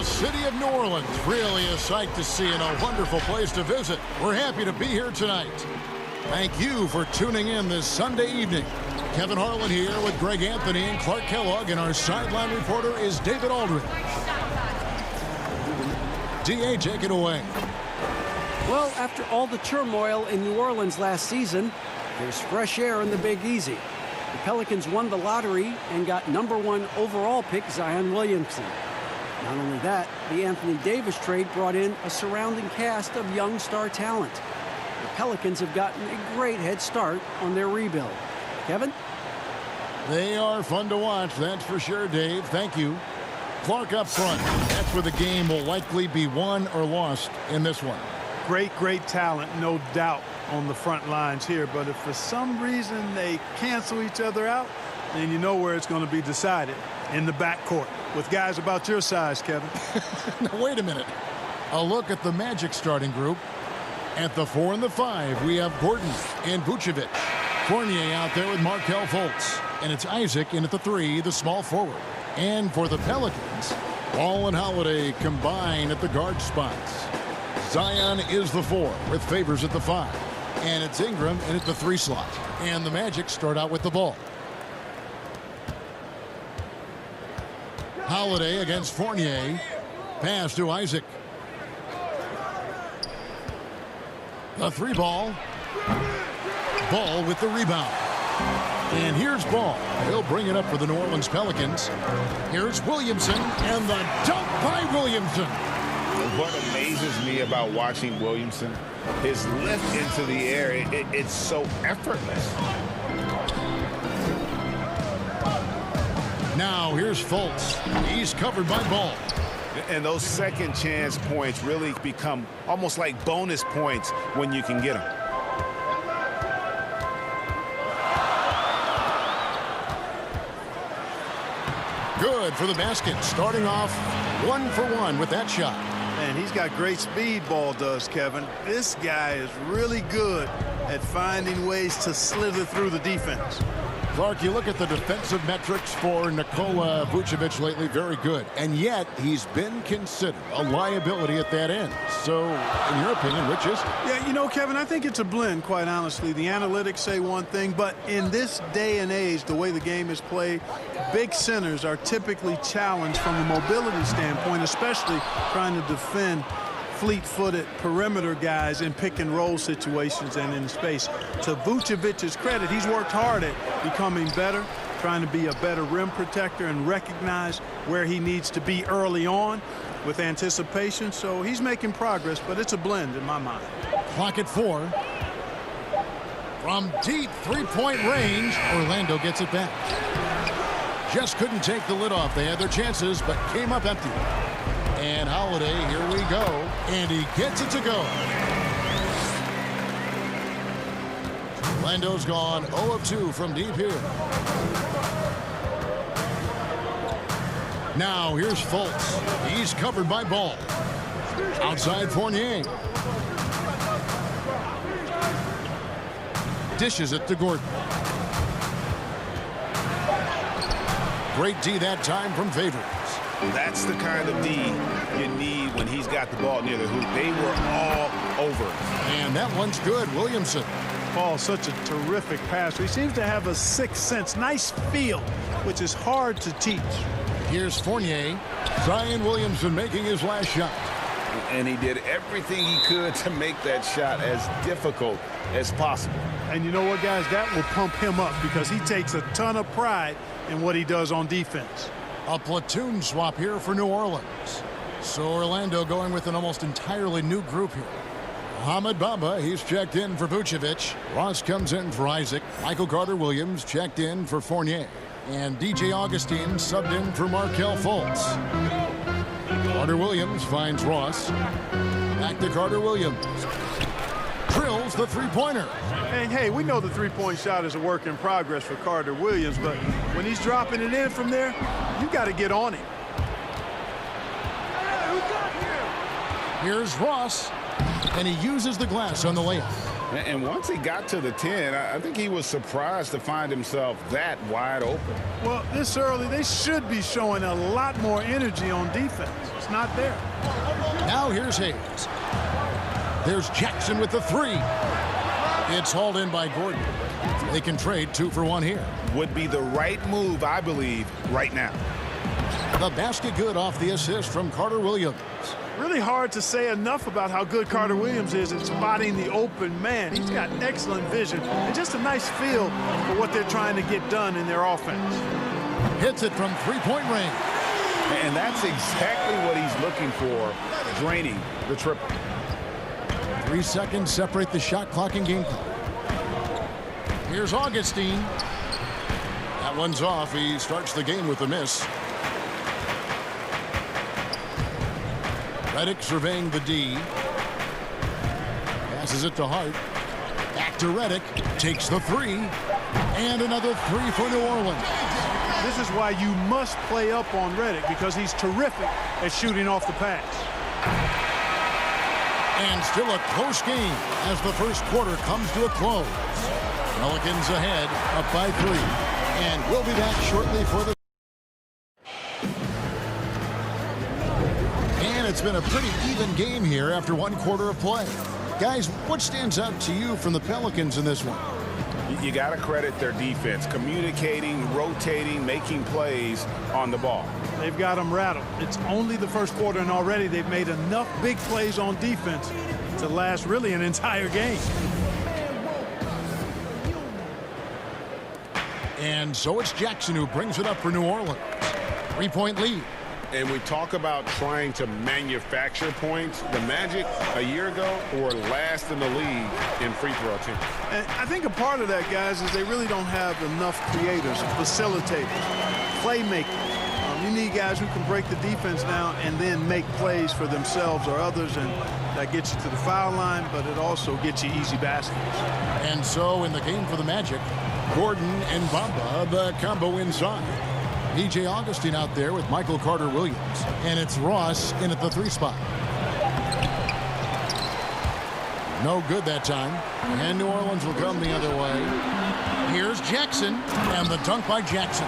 The city of New Orleans, really a sight to see and a wonderful place to visit. We're happy to be here tonight. Thank you for tuning in this Sunday evening. Kevin Harlan here with Greg Anthony and Clark Kellogg, and our sideline reporter is David Aldridge. D.A., take it away. Well, after all the turmoil in New Orleans last season, there's fresh air in the Big Easy. The Pelicans won the lottery and got #1 overall pick Zion Williamson. Not only that, the Anthony Davis trade brought in a surrounding cast of young star talent. The Pelicans have gotten a great head start on their rebuild. Kevin? They are fun to watch, that's for sure, Dave. Thank you. Clark up front. That's where the game will likely be won or lost in this one. Great talent, no doubt, on the front lines here. But if for some reason they cancel each other out, then you know where it's going to be decided, in the backcourt with guys about your size, Kevin. Now, wait a minute. A look at the Magic starting group. At the 4 and the 5, we have Gordon and Vucevic. Fournier out there with Markelle Fultz. And it's Isaac in at the 3, the small forward. And for the Pelicans, Ball and Holiday combine at the guard spots. Zion is the 4 with Favors at the 5. And it's Ingram in at the 3 slot. And the Magic start out with the ball. Holiday against Fournier. Pass to Isaac. The 3 ball. Ball with the rebound. And here's Ball. He'll bring it up for the New Orleans Pelicans. Here's Williamson, and the dunk by Williamson. What amazes me about watching Williamson, his lift into the air, it's so effortless. Now here's Fultz. He's covered by Ball. And those second chance points really become almost like bonus points when you can get them. Good for the basket. Starting off 1 for 1 with that shot. And he's got great speed, Ball does, Kevin. This guy is really good at finding ways to slither through the defense. Clark, you look at the defensive metrics for Nikola Vucevic lately, very good. And yet, he's been considered a liability at that end. So, in your opinion, which is it? Yeah, you know, Kevin, I think it's a blend, quite honestly. The analytics say one thing, but in this day and age, the way the game is played, big centers are typically challenged from a mobility standpoint, especially trying to defend fleet-footed perimeter guys in pick-and-roll situations and in space. To Vucevic's credit, he's worked hard at becoming better, trying to be a better rim protector and recognize where he needs to be early on with anticipation. So he's making progress, but it's a blend in my mind. Clock at 4. From deep three-point range, Orlando gets it back. Just couldn't take the lid off. They had their chances, but came up empty. And Holiday, here we go. And he gets it to go. Orlando's gone 0 of 2 from deep here. Now here's Fultz. He's covered by Ball. Outside Fournier. Dishes it to Gordon. Great D that time from Favors. That's the kind of D you need when he's got the ball near the hoop. They were all over. And that one's good. Williamson. Paul, such a terrific passer. He seems to have a sixth sense, nice feel, which is hard to teach. Here's Fournier. Zion Williamson making his last shot. And he did everything he could to make that shot as difficult as possible. And you know what, guys? That will pump him up because he takes a ton of pride in what he does on defense. A platoon swap here for New Orleans. So Orlando going with an almost entirely new group here. Mohamed Bamba, he's checked in for Vucevic. Ross comes in for Isaac. Michael Carter-Williams checked in for Fournier. And DJ Augustine subbed in for Markelle Fultz. Carter-Williams finds Ross. Back to Carter-Williams. Drills the three-pointer. And hey, we know the three-point shot is a work in progress for Carter-Williams, but when he's dropping it in from there, you got to get on it. Here's Ross, and he uses the glass on the layup. And once he got to the 10, I think he was surprised to find himself that wide open. Well, this early, they should be showing a lot more energy on defense. It's not there. Now here's Hayes. There's Jackson with the 3. It's hauled in by Gordon. They can trade 2 for 1 here. Would be the right move, I believe, right now. The basket good off the assist from Carter Williams. Really hard to say enough about how good Carter Williams is at spotting the open man. He's got excellent vision and just a nice feel for what they're trying to get done in their offense. Hits it from three-point range. And that's exactly what he's looking for, draining the triple. 3 seconds separate the shot clock and game clock. Here's Augustine. That one's off. He starts the game with a miss. Redick surveying the D. Passes it to Hart. Back to Redick. Takes the 3. And another 3 for New Orleans. This is why you must play up on Redick, because he's terrific at shooting off the pass. And still a close game as the first quarter comes to a close. Pelicans ahead, up by 3. And we'll be back shortly for the... And it's been a pretty even game here after 1 quarter of play. Guys, what stands out to you from the Pelicans in this one? You got to credit their defense, communicating, rotating, making plays on the ball. They've got them rattled. It's only the first quarter, and already they've made enough big plays on defense to last really an entire game. And so it's Jackson who brings it up for New Orleans. 3-point lead. And we talk about trying to manufacture points. The Magic a year ago were last in the league in free throw attempts. And I think a part of that, guys, is they really don't have enough creators, facilitators, playmakers. You need guys who can break the defense down and then make plays for themselves or others, and that gets you to the foul line, but it also gets you easy baskets. And so in the game for the Magic, Gordon and Bamba, the combo inside. P.J. Augustine out there with Michael Carter Williams. And it's Ross in at the 3 spot. No good that time. And New Orleans will come the other way. Here's Jackson. And the dunk by Jackson.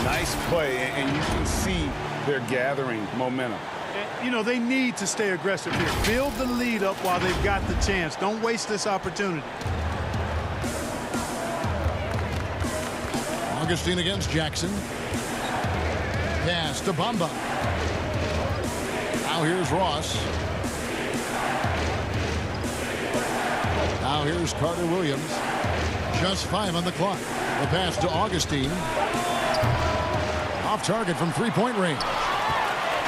Nice play, and you can see they're gathering momentum. You know, they need to stay aggressive here. Build the lead up while they've got the chance. Don't waste this opportunity. Augustine against Jackson. Pass to Bamba. Now here's Ross. Now here's Carter Williams. Just 5 on the clock. The pass to Augustine. Off target from 3-point range.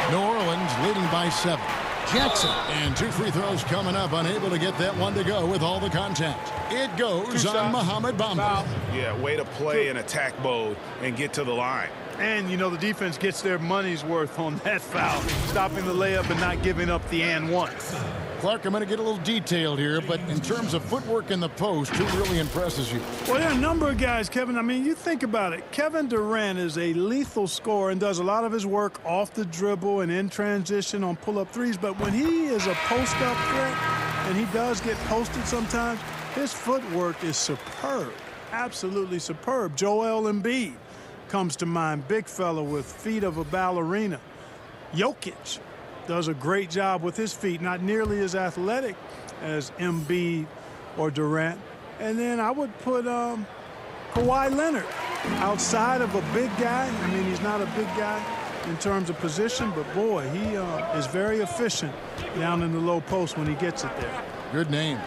New Orleans leading by 7. Jackson. And 2 free throws coming up. Unable to get that one to go with all the contact. It goes on Mohamed Bamba. Yeah, way to play in attack mode and get to the line. And, you know, the defense gets their money's worth on that foul. Stopping the layup and not giving up the and one. Clark, I'm going to get a little detailed here, but in terms of footwork in the post, who really impresses you? Well, there are a number of guys, Kevin. I mean, you think about it. Kevin Durant is a lethal scorer and does a lot of his work off the dribble and in transition on pull-up threes. But when he is a post-up threat, and he does get posted sometimes, his footwork is superb, absolutely superb. Joel Embiid comes to mind, big fella with feet of a ballerina. Jokic does a great job with his feet, not nearly as athletic as Embiid or Durant. And then I would put Kawhi Leonard outside of a big guy. I mean, he's not a big guy in terms of position, but boy, he is very efficient down in the low post when he gets it there. Good names.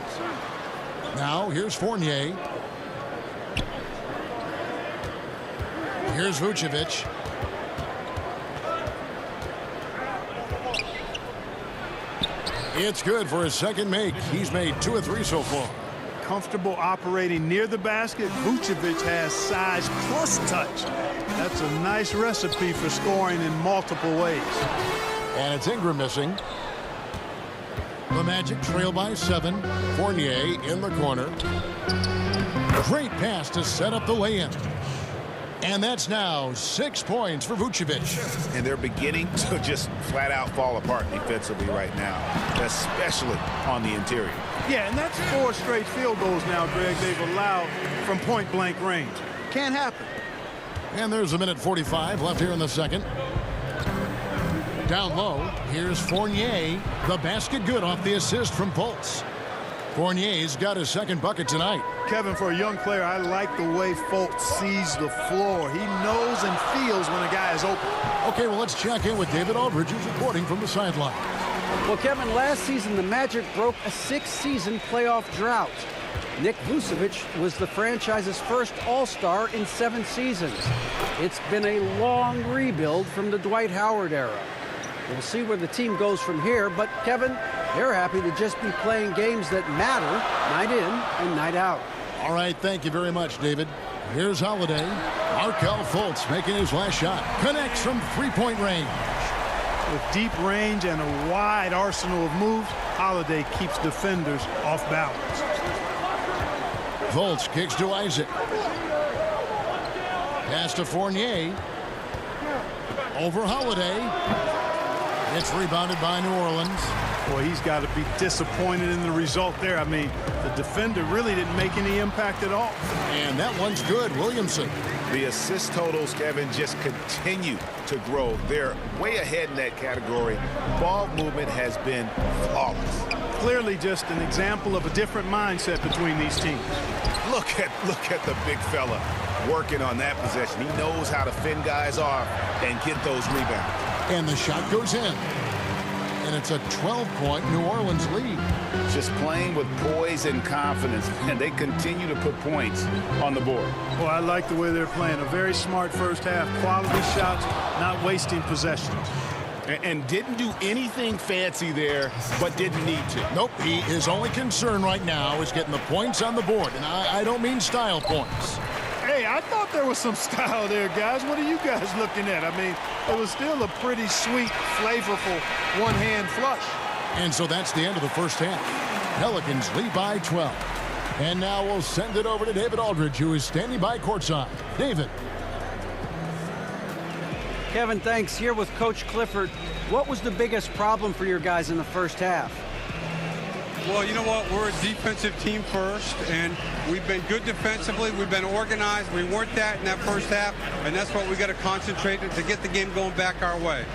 Now here's Fournier. Here's Vucevic. It's good for his second make. He's made 2 of 3 so far. Comfortable operating near the basket. Vucevic has size plus touch. That's a nice recipe for scoring in multiple ways. And it's Ingram missing. The Magic trail by 7. Fournier in the corner. Great pass to set up the lay-in. And that's now 6 points for Vucevic. And they're beginning to just flat out fall apart defensively right now, especially on the interior. Yeah, and that's 4 straight field goals now, Greg, they've allowed from point-blank range. Can't happen. And there's a minute 45 left here in the second. Down low, here's Fournier. The basket good off the assist from Fultz. Fournier's got his second bucket tonight. Kevin, for a young player, I like the way Fultz sees the floor. He knows and feels when a guy is open. Okay, well, let's check in with David Aldridge, who's reporting from the sideline. Well, Kevin, last season the Magic broke a 6-season playoff drought. Nick Vucevic was the franchise's first All-Star in 7 seasons. It's been a long rebuild from the Dwight Howard era. We'll see where the team goes from here, but Kevin, they're happy to just be playing games that matter night in and night out. All right, thank you very much, David. Here's Holiday. Markelle Fultz making his last shot. Connects from three-point range. With deep range and a wide arsenal of moves, Holiday keeps defenders off balance. Fultz kicks to Isaac. Pass to Fournier. Over Holiday. It's rebounded by New Orleans. Boy, he's got to be disappointed in the result there. I mean, the defender really didn't make any impact at all. And that one's good. Williamson. The assist totals, Kevin, just continue to grow. They're way ahead in that category. Ball movement has been flawless. Clearly just an example of a different mindset between these teams. Look at the big fella working on that possession. He knows how to fend guys off and get those rebounds. And the shot goes in. And it's a 12-point New Orleans lead. Just playing with poise and confidence, and they continue to put points on the board. Well, I like the way they're playing. A very smart first half. Quality shots, not wasting possessions. And didn't do anything fancy there, but didn't need to. Nope, his only concern right now is getting the points on the board. And I don't mean style points. Hey, I thought there was some style there, guys. What are you guys looking at? I mean, it was still a pretty sweet, flavorful one-hand flush. And so that's the end of the first half. Pelicans lead by 12. And now we'll send it over to David Aldridge, who is standing by courtside. David. Kevin, thanks. Here with Coach Clifford. What was the biggest problem for your guys in the first half? Well, you know what? We're a defensive team first, and we've been good defensively. We've been organized. We weren't that in that first half, and that's what we got to concentrate on to get the game going back our way.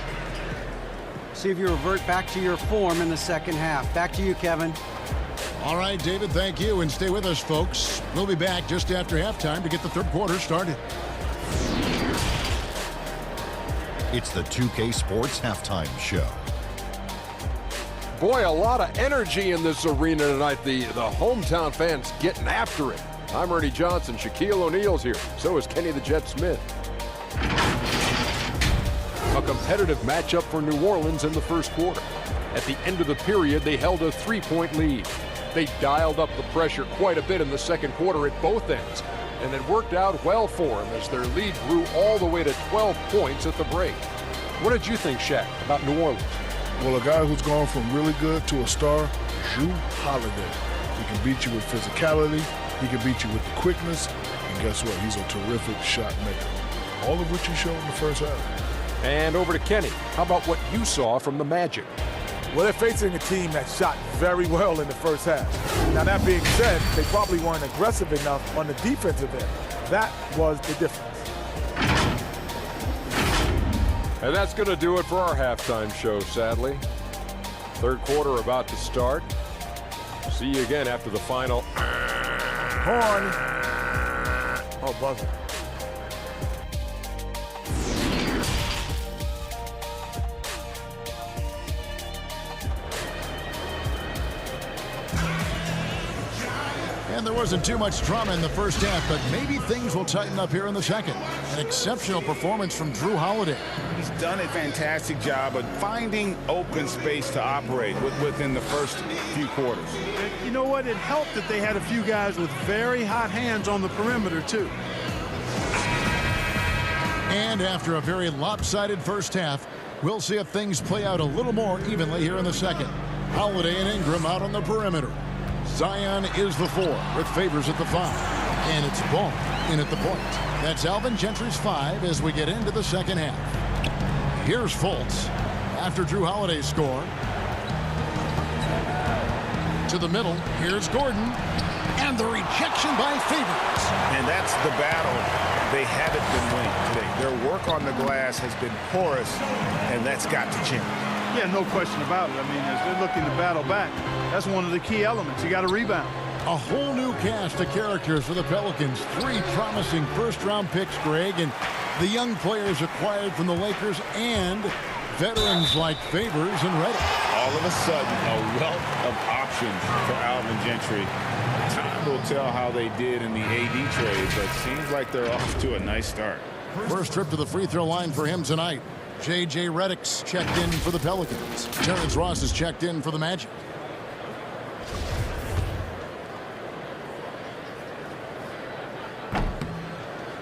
See if you revert back to your form in the second half. Back to you, Kevin. All right, David, thank you. And stay with us, folks. We'll be back just after halftime to get the third quarter started. It's the 2K Sports Halftime Show. Boy, a lot of energy in this arena tonight. The hometown fans getting after it. I'm Ernie Johnson. Shaquille O'Neal's here. So is Kenny the Jet Smith. A competitive matchup for New Orleans in the first quarter. At the end of the period, they held a 3-point lead. They dialed up the pressure quite a bit in the second quarter at both ends. And it worked out well for them as their lead grew all the way to 12 points at the break. What did you think, Shaq, about New Orleans? Well, a guy who's gone from really good to a star, Jrue Holiday. He can beat you with physicality. He can beat you with the quickness. And guess what? He's a terrific shot maker. All of which he showed in the first half. And over to Kenny. How about what you saw from the Magic? Well, they're facing a team that shot very well in the first half. Now, that being said, they probably weren't aggressive enough on the defensive end. That was the difference. And that's going to do it for our halftime show, sadly. Third quarter about to start. See you again after the final. Horn. Oh, buzzer. And there wasn't too much drama in the first half, but maybe things will tighten up here in the second. An exceptional performance from Jrue Holiday. He's done a fantastic job of finding open space to operate within the first few quarters. You know what? It helped that they had a few guys with very hot hands on the perimeter, too. And after a very lopsided first half, we'll see if things play out a little more evenly here in the second. Holiday and Ingram out on the perimeter. Zion is the 4 with Favors at the 5. And it's ball in at the point. That's Alvin Gentry's 5 as we get into the second half. Here's Fultz after Drew Holiday's score. To the middle. Here's Gordon. And the rejection by Favors. And that's the battle they haven't been winning today. Their work on the glass has been porous, and that's got to change. Yeah, no question about it. I mean, as they're looking to battle back, that's one of the key elements. You got to rebound. A whole new cast of characters for the Pelicans. 3 promising first-round picks, Greg, and the young players acquired from the Lakers and veterans like Favors and Redick. All of a sudden, a wealth of options for Alvin Gentry. Time will tell how they did in the AD trade, but seems like they're off to a nice start. First trip to the free throw line for him tonight. J.J. Redick's checked in for the Pelicans. Terrence Ross is checked in for the Magic.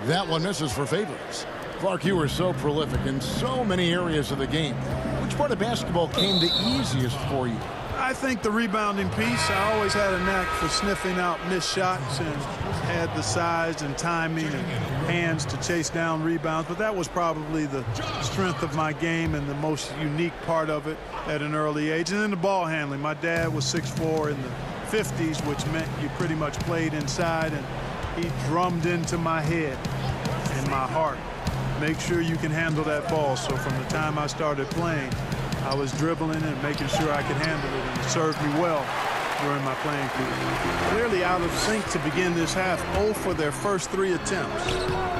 That one misses for Favors. Clark, you were so prolific in so many areas of the game. Which part of basketball came the easiest for you? I think the rebounding piece. I always had a knack for sniffing out missed shots and had the size and timing and hands to chase down rebounds. But that was probably the strength of my game and the most unique part of it at an early age. And then the ball handling. My dad was 6'4" in the 50s, which meant you pretty much played inside, and he drummed into my head and my heart. Make sure you can handle that ball. So from the time I started playing, I was dribbling and making sure I could handle it, and it served me well during my playing career. Clearly out of sync to begin this half, 0 for their first 3 attempts.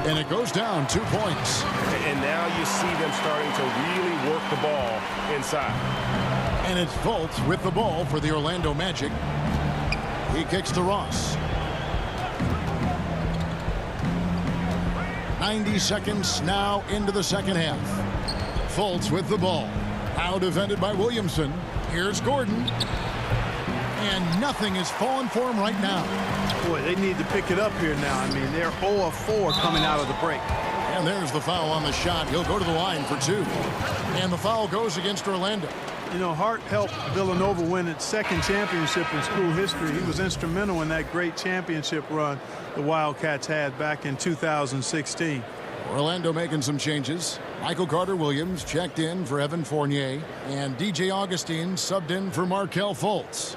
And it goes down 2 points. And now you see them starting to really work the ball inside. And it's Fultz with the ball for the Orlando Magic. He kicks to Ross. 90 seconds now into the second half. Fultz with the ball. Now defended by Williamson. Here's Gordon. And nothing is falling for him right now. Boy, they need to pick it up here now. I mean, they're 0 of 4 coming out of the break. And there's the foul on the shot. He'll go to the line for 2. And the foul goes against Orlando. You know, Hart helped Villanova win its 2nd championship in school history. He was instrumental in that great championship run the Wildcats had back in 2016. Orlando making some changes. Michael Carter-Williams checked in for Evan Fournier. And DJ Augustine subbed in for Markelle Fultz.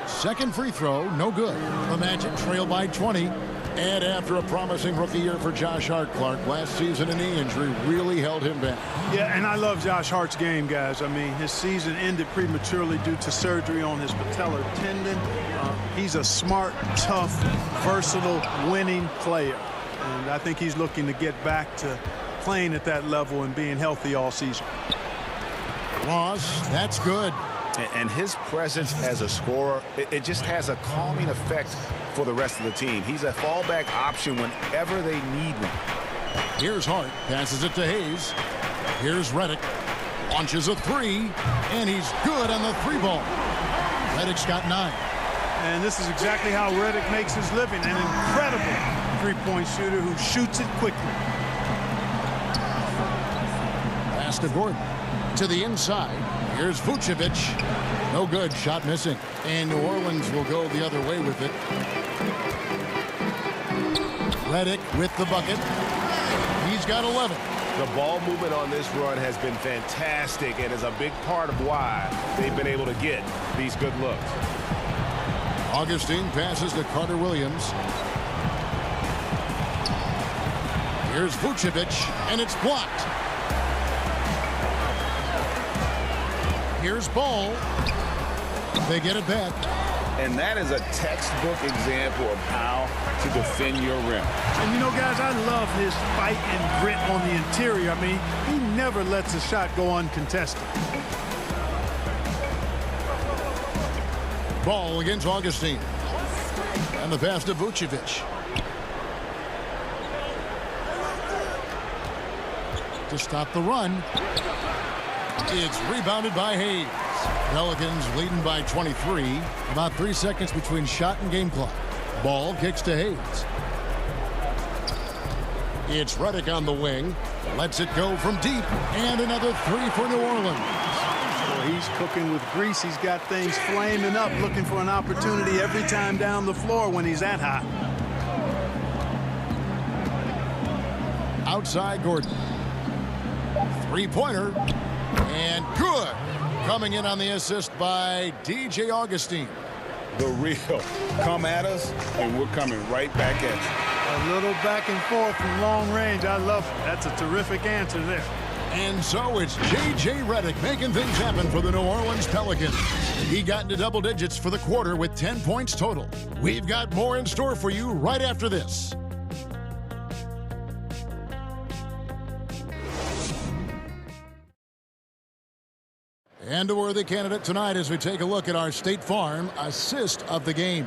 Second free throw, no good. The Magic trail by 20. And after a promising rookie year for Josh Hart, Clark, last season a knee injury really held him back. Yeah, and I love Josh Hart's game, guys. I mean, his season ended prematurely due to surgery on his patellar tendon. He's a smart, tough, versatile, winning player. And I think he's looking to get back to playing at that level and being healthy all season. Ross, that's good. And his presence as a scorer, it just has a calming effect for the rest of the team. He's a fallback option whenever they need one. Here's Hart, passes it to Hayes. Here's Redick, launches a 3, and he's good on the 3-ball. Redick's got 9. And this is exactly how Redick makes his living. An incredible three-point shooter who shoots it quickly. Pass to Gordon. To the inside. Here's Vucevic. No good. Shot missing. And New Orleans will go the other way with it. Redick with the bucket. He's got 11. The ball movement on this run has been fantastic and is a big part of why they've been able to get these good looks. Augustine passes to Carter-Williams. Here's Vucevic, and it's blocked. Here's Ball. They get it back. And that is a textbook example of how to defend your rim. And, you know, guys, I love his fight and grit on the interior. I mean, he never lets a shot go uncontested. Ball against Augustine. And the pass to Vucevic. To stop the run. It's rebounded by Hayes. Pelicans leading by 23. About 3 seconds between shot and game clock. Ball kicks to Hayes. It's Redick on the wing. Lets it go from deep. And another 3 for New Orleans. Well, he's cooking with grease. He's got things flaming up, looking for an opportunity every time down the floor when he's that hot. Outside Gordon. Three-pointer. And good. Coming in on the assist by DJ Augustine. The real. Come at us, and we're coming right back at you. A little back and forth from long range. I love it. That's a terrific answer there. And so it's J.J. Redick making things happen for the New Orleans Pelicans. He got into double digits for the quarter with 10 points total. We've got more in store for you right after this. And a worthy candidate tonight as we take a look at our State Farm assist of the game.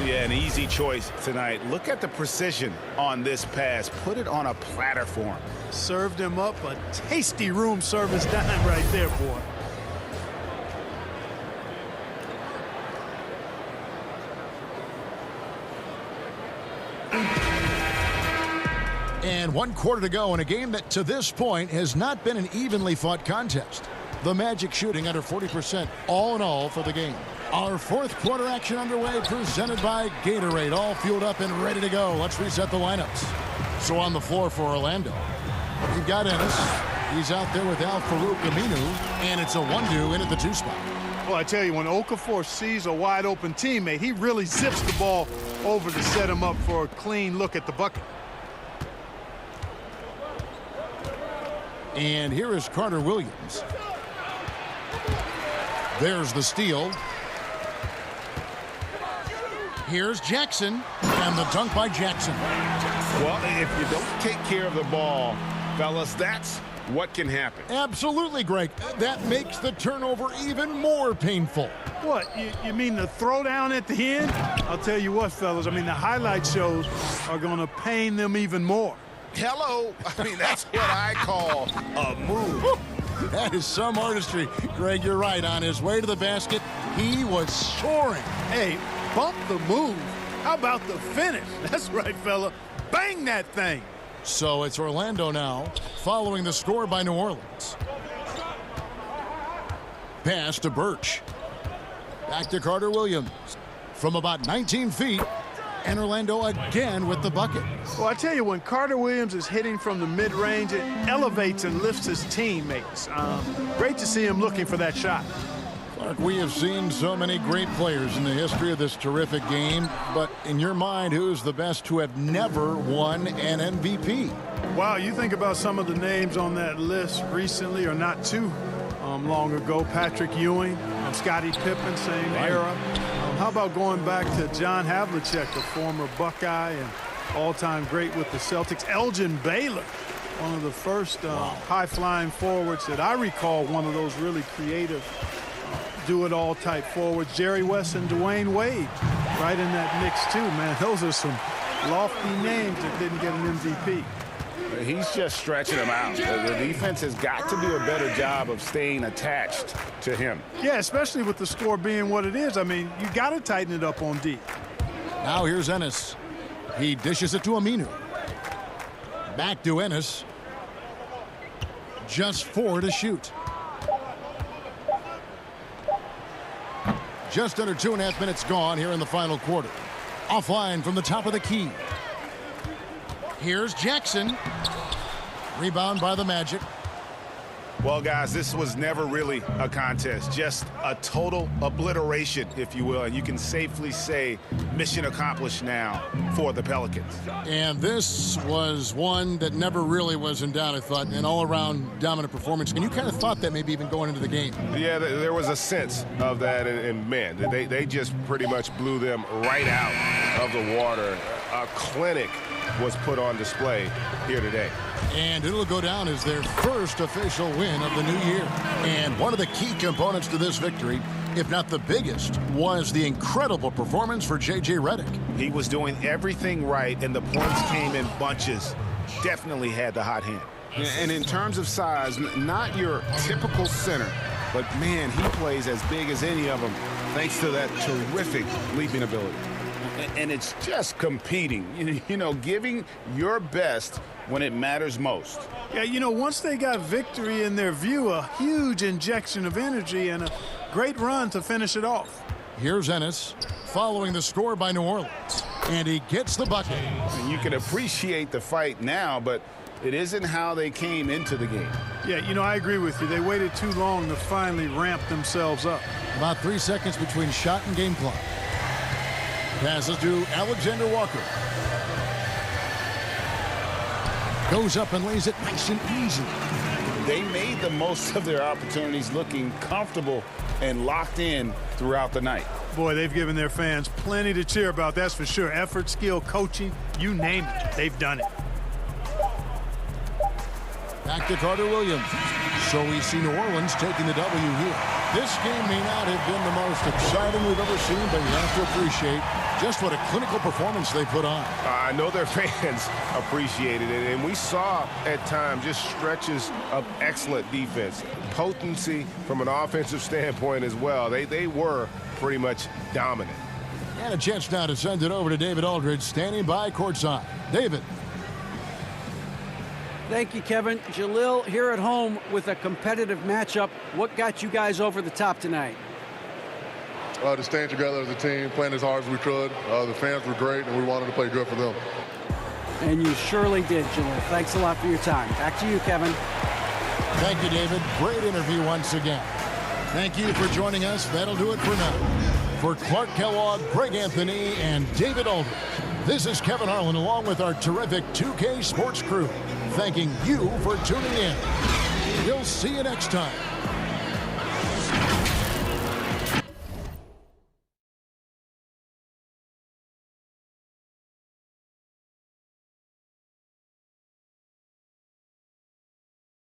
Yeah, an easy choice tonight. Look at the precision on this pass. Put it on a platter for him. Served him up a tasty room service dime right there, boy. And 1 quarter to go in a game that to this point has not been an evenly fought contest. The Magic shooting under 40% all in all for the game. Our fourth quarter action underway, presented by Gatorade, all fueled up and ready to go. Let's reset the lineups. So on the floor for Orlando, we've got Ennis. He's out there with Al-Farouq Aminu, and it's a 1-2 in at the 2 spot. Well, I tell you, when Okafor sees a wide open teammate, he really zips the ball over to set him up for a clean look at the bucket. And here is Carter Williams. There's the steal. Here's Jackson, and the dunk by Jackson. Well, if you don't take care of the ball, fellas, that's what can happen. Absolutely, Greg. That makes the turnover even more painful. What, you mean the throwdown at the end? I'll tell you what, fellas, I mean, the highlight shows are going to pain them even more. Hello. I mean, that's what I call a move. That is some artistry. Greg, you're right. On his way to the basket, he was soaring. Hey, bump the move. How about the finish? That's right, fella. Bang that thing. So it's Orlando now, following the score by New Orleans. Pass to Birch. Back to Carter Williams. From about 19 feet, and Orlando again with the bucket. Well, I tell you, when Carter Williams is hitting from the mid-range, it elevates and lifts his teammates. Great to see him looking for that shot. Clark, we have seen so many great players in the history of this terrific game, but in your mind, who's the best to have never won an MVP? Wow, you think about some of the names on that list recently, or not too long ago. Patrick Ewing, Scottie Pippen, same era. How about going back to John Havlicek, the former Buckeye and all-time great with the Celtics. Elgin Baylor, one of the first high-flying forwards that I recall, one of those really creative do-it-all type forwards. Jerry West and Dwayne Wade right in that mix too, man. Those are some lofty names that didn't get an MVP. He's just stretching them out. The defense has got to do a better job of staying attached to him. Yeah, especially with the score being what it is. I mean, you got to tighten it up on D. Now here's Ennis. He dishes it to Aminu. Back to Ennis. Just 4 to shoot. Just under 2.5 minutes gone here in the final quarter. Offline from the top of the key. Here's Jackson. Rebound by the Magic. Well, guys, this was never really a contest, just a total obliteration, if you will, and you can safely say mission accomplished now for the Pelicans. And this was one that never really was in doubt, I thought, an all-around dominant performance. And you kind of thought that maybe even going into the game. Yeah, there was a sense of that, and man, they just pretty much blew them right out of the water. A clinic was put on display here today. And it'll go down as their first official win of the new year. And one of the key components to this victory, if not the biggest, was the incredible performance for J.J. Redick. He was doing everything right, and the points came in bunches. Definitely had the hot hand. And in terms of size, not your typical center, but man, he plays as big as any of them, thanks to that terrific leaping ability. And it's just competing, you know, giving your best when it matters most. Yeah, you know, once they got victory in their view, a huge injection of energy and a great run to finish it off. Here's Ennis following the score by New Orleans, and he gets the bucket. And you can appreciate the fight now, but it isn't how they came into the game. Yeah, you know, I agree with you. They waited too long to finally ramp themselves up. About 3 seconds between shot and game clock. Passes to Alexander Walker. Goes up and lays it nice and easy. They made the most of their opportunities, looking comfortable and locked in throughout the night. Boy, they've given their fans plenty to cheer about, that's for sure. Effort, skill, coaching, you name it, they've done it. Back to Carter Williams. So we see New Orleans taking the W here. This game may not have been the most exciting we've ever seen, but you have to appreciate just what a clinical performance they put on. I know their fans appreciated it, and we saw at times just stretches of excellent defense. Potency from an offensive standpoint as well. They were pretty much dominant. And a chance now to send it over to David Aldridge, standing by courtside. David. Thank you, Kevin. Jalil, here at home with a competitive matchup. What got you guys over the top tonight? Just staying together as a team, playing as hard as we could. The fans were great, and we wanted to play good for them. And you surely did, Jalil. Thanks a lot for your time. Back to you, Kevin. Thank you, David. Great interview once again. Thank you for joining us. That'll do it for now. For Clark Kellogg, Greg Anthony, and David Aldridge, this is Kevin Harlan along with our terrific 2K Sports crew, thanking you for tuning in. We'll see you next time.